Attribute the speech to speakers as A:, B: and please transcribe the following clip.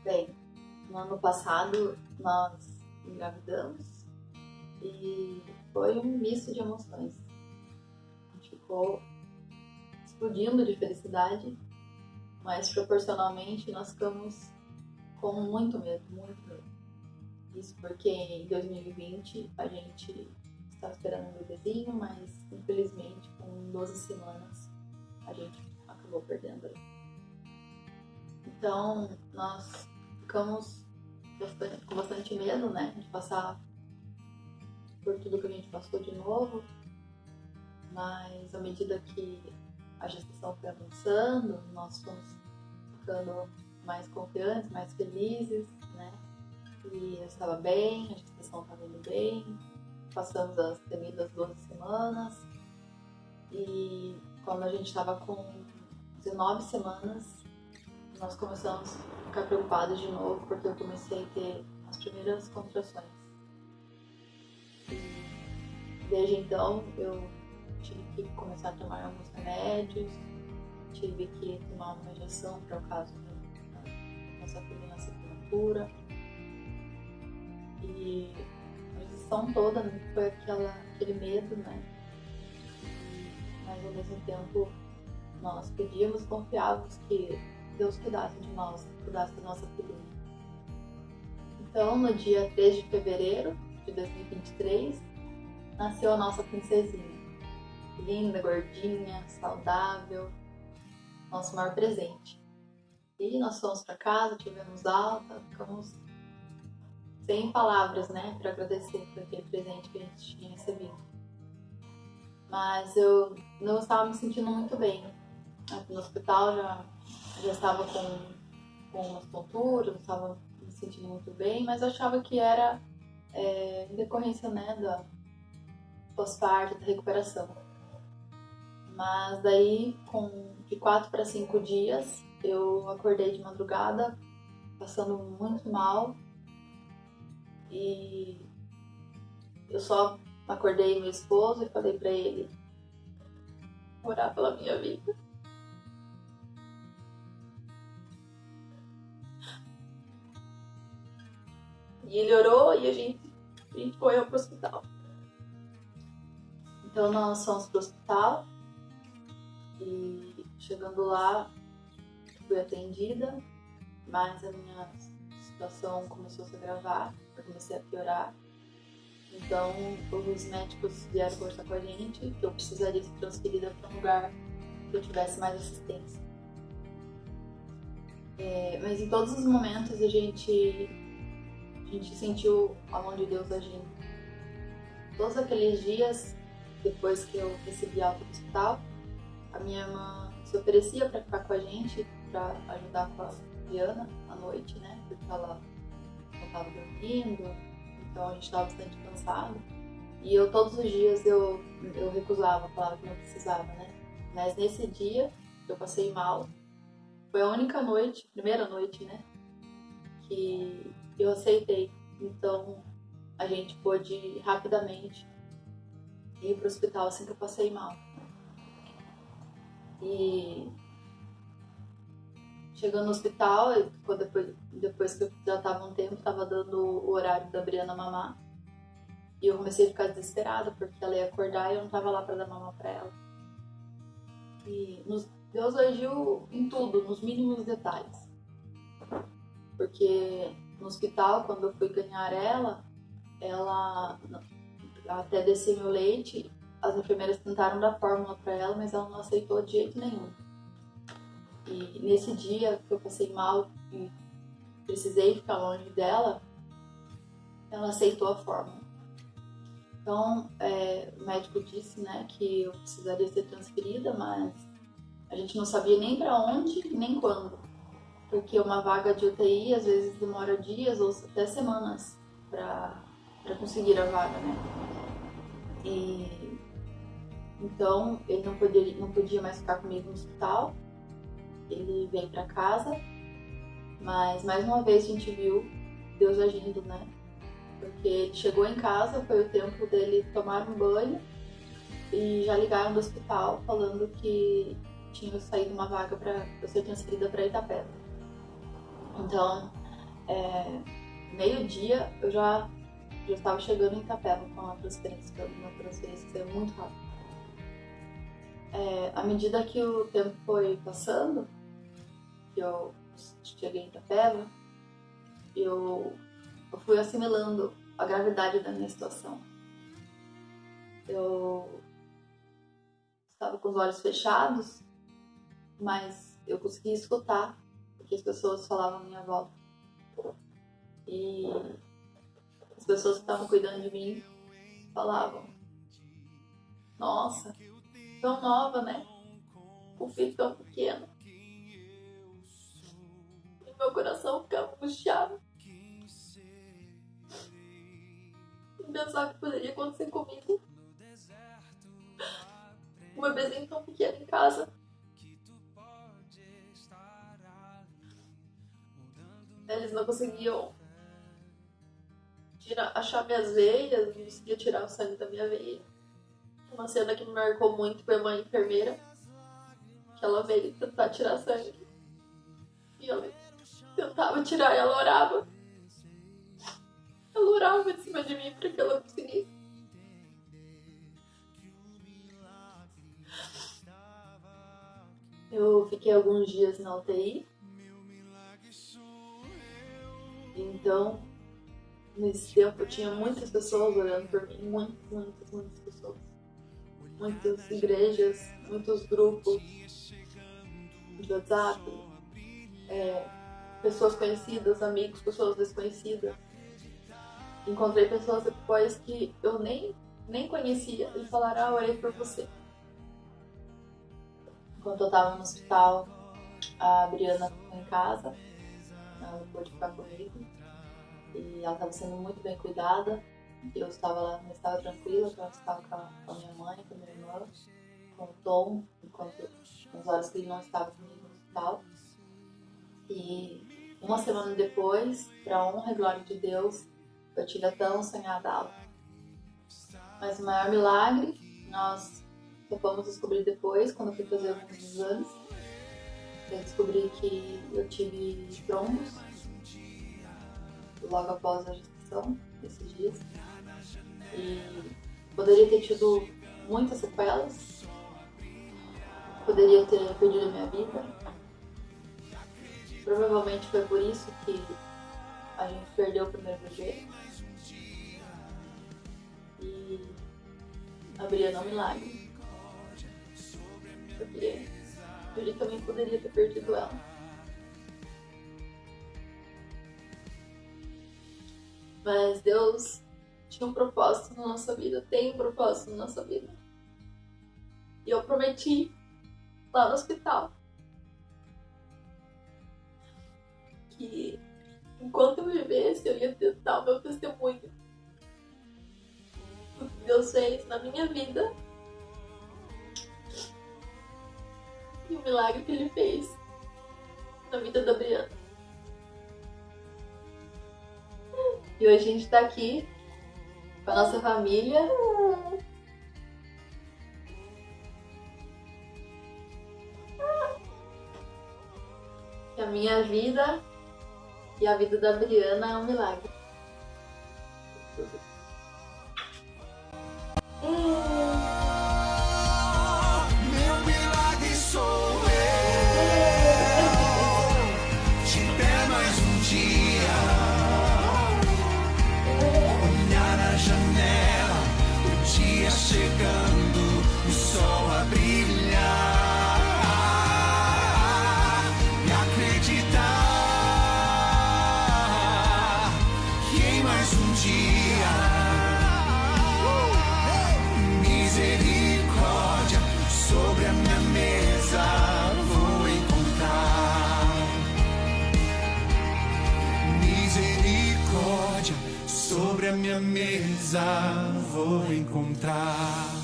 A: Bem, no ano passado nós engravidamos e foi um misto de emoções. A gente ficou explodindo de felicidade, mas proporcionalmente nós ficamos com muito medo, muito medo. Isso porque em 2020 a gente estava esperando um bebezinho, mas infelizmente com 12 semanas a gente acabou perdendo ele. Então nós ficamos com bastante medo, né, de passar por tudo que a gente passou de novo, mas à medida que a gestação foi avançando, nós fomos ficando mais confiantes, mais felizes, né, e eu estava bem, a gestação estava indo bem, passamos as temidas 12 semanas e quando a gente estava com 19 semanas, nós começamos a ficar preocupados de novo porque eu comecei a ter as primeiras contrações. E desde então eu tive que começar a tomar alguns remédios, tive que tomar uma injeção para o caso da nossa filha nascer prematura. E a injeção toda foi aquele medo, né? Mas ao mesmo tempo nós pedíamos e confiávamos que Deus cuidasse de nós, cuidasse da nossa filhinha. Então, no dia 3 de fevereiro de 2023, nasceu a nossa princesinha. Linda, gordinha, saudável, nosso maior presente. E nós fomos para casa, tivemos alta, ficamos sem palavras, né, para agradecer por aquele presente que a gente tinha recebido. Mas eu não estava me sentindo muito bem. Aqui no hospital já estava com umas tonturas, não estava me sentindo muito bem, mas eu achava que era em decorrência, né, da pós-parto, da recuperação. Mas daí, de 4 para 5 dias, eu acordei de madrugada, passando muito mal, e eu só acordei meu esposo e falei para ele orar pela minha vida. E ele orou e a gente correu pro hospital. Então nós fomos pro hospital e chegando lá fui atendida, mas a minha situação começou a se agravar, eu comecei a piorar. Então os médicos vieram conversar com a gente que eu precisaria ser transferida para um lugar que eu tivesse mais assistência. Mas em todos os momentos a gente sentiu a mão de Deus agindo. Todos aqueles dias, depois que eu recebi alta do hospital, a minha irmã se oferecia para ficar com a gente, para ajudar com a Diana à noite, né? Porque ela não estava dormindo, então a gente estava bastante cansado. E eu todos os dias eu recusava, falava que não precisava, né? Mas nesse dia que eu passei mal, foi a única noite, primeira noite, né? Que eu aceitei. Então a gente pôde rapidamente ir para o hospital assim que eu passei mal. E chegando no hospital, depois que eu já estava um tempo, estava dando o horário da Briana mamar. E eu comecei a ficar desesperada, porque ela ia acordar e eu não estava lá para dar mamar para ela. E Deus agiu em tudo, nos mínimos detalhes. Porque no hospital, quando eu fui ganhar ela até descer meu leite, as enfermeiras tentaram dar fórmula para ela, mas ela não aceitou de jeito nenhum. E nesse dia que eu passei mal e precisei ficar longe dela, ela aceitou a fórmula. Então, o médico disse, né, que eu precisaria ser transferida, mas a gente não sabia nem para onde, nem quando. Porque uma vaga de UTI às vezes demora dias ou até semanas para conseguir a vaga, né? E então ele não podia mais ficar comigo no hospital. Ele veio para casa, mas mais uma vez a gente viu Deus agindo, né? Porque ele chegou em casa, foi o tempo dele tomar um banho e já ligaram do hospital falando que tinha saído uma vaga para eu ser transferida para Itapeva. Então meio-dia eu já estava chegando em Itapeva com a transferência, foi uma transferência que saiu muito rápido. À medida que o tempo foi passando, que eu cheguei em Itapeva, eu fui assimilando a gravidade da minha situação. Eu estava com os olhos fechados, mas eu conseguia escutar o que as pessoas falavam à minha volta. E as pessoas que estavam cuidando de mim falavam: nossa, tão nova, né? Com um filho tão pequeno. E meu coração ficava angustiado. E pensar que poderia acontecer comigo. Um bebezinho tão pequeno em casa. Eles não conseguiam achar minhas veias, não conseguiam tirar o sangue da minha veia. Uma cena que me marcou muito foi uma enfermeira, que ela veio tentar tirar sangue. E ela tentava tirar e ela orava. Ela orava em cima de mim para que ela conseguisse. Eu fiquei alguns dias na UTI. Então, nesse tempo, tinha muitas pessoas orando por mim. Muitas pessoas. Muitas igrejas, muitos grupos de WhatsApp. Pessoas conhecidas, amigos, pessoas desconhecidas. Encontrei pessoas depois que eu nem conhecia e falaram: orei por você. Enquanto eu estava no hospital, a Briana ficou em casa, ela pôde ficar comigo e ela estava sendo muito bem cuidada. Eu estava lá, mas estava tranquila, porque ela estava com a minha mãe, com a minha irmã, com o Tom, enquanto nas horas que ele não estava comigo no hospital. E uma semana depois, para honra e glória de Deus, eu tive a tão sonhada alta. Mas o maior milagre nós só fomos descobrir depois, quando eu fui fazer alguns exames. Eu descobri que eu tive trombos logo após a gestação, esses dias. E poderia ter tido muitas sequelas, poderia ter perdido a minha vida. Provavelmente foi por isso que a gente perdeu o primeiro bebê. E a Briana é um milagre. Porque eu também poderia ter perdido ela. Mas Deus tinha um propósito na nossa vida, tem um propósito na nossa vida. E eu prometi lá no hospital que enquanto eu vivesse, eu ia tentar o meu testemunho do que Deus fez na minha vida e o milagre que Ele fez na vida da Briana. E hoje a gente tá aqui com a nossa família. Que a minha vida e a vida da Briana é um milagre.
B: Meu milagre sou eu. Te der mais um dia. Olhar na janela, o dia chegando, o sol a brilhar. E acreditar que em mais um dia misericórdia sobre a minha mesa vou encontrar. Misericórdia sobre a minha mesa vou encontrar.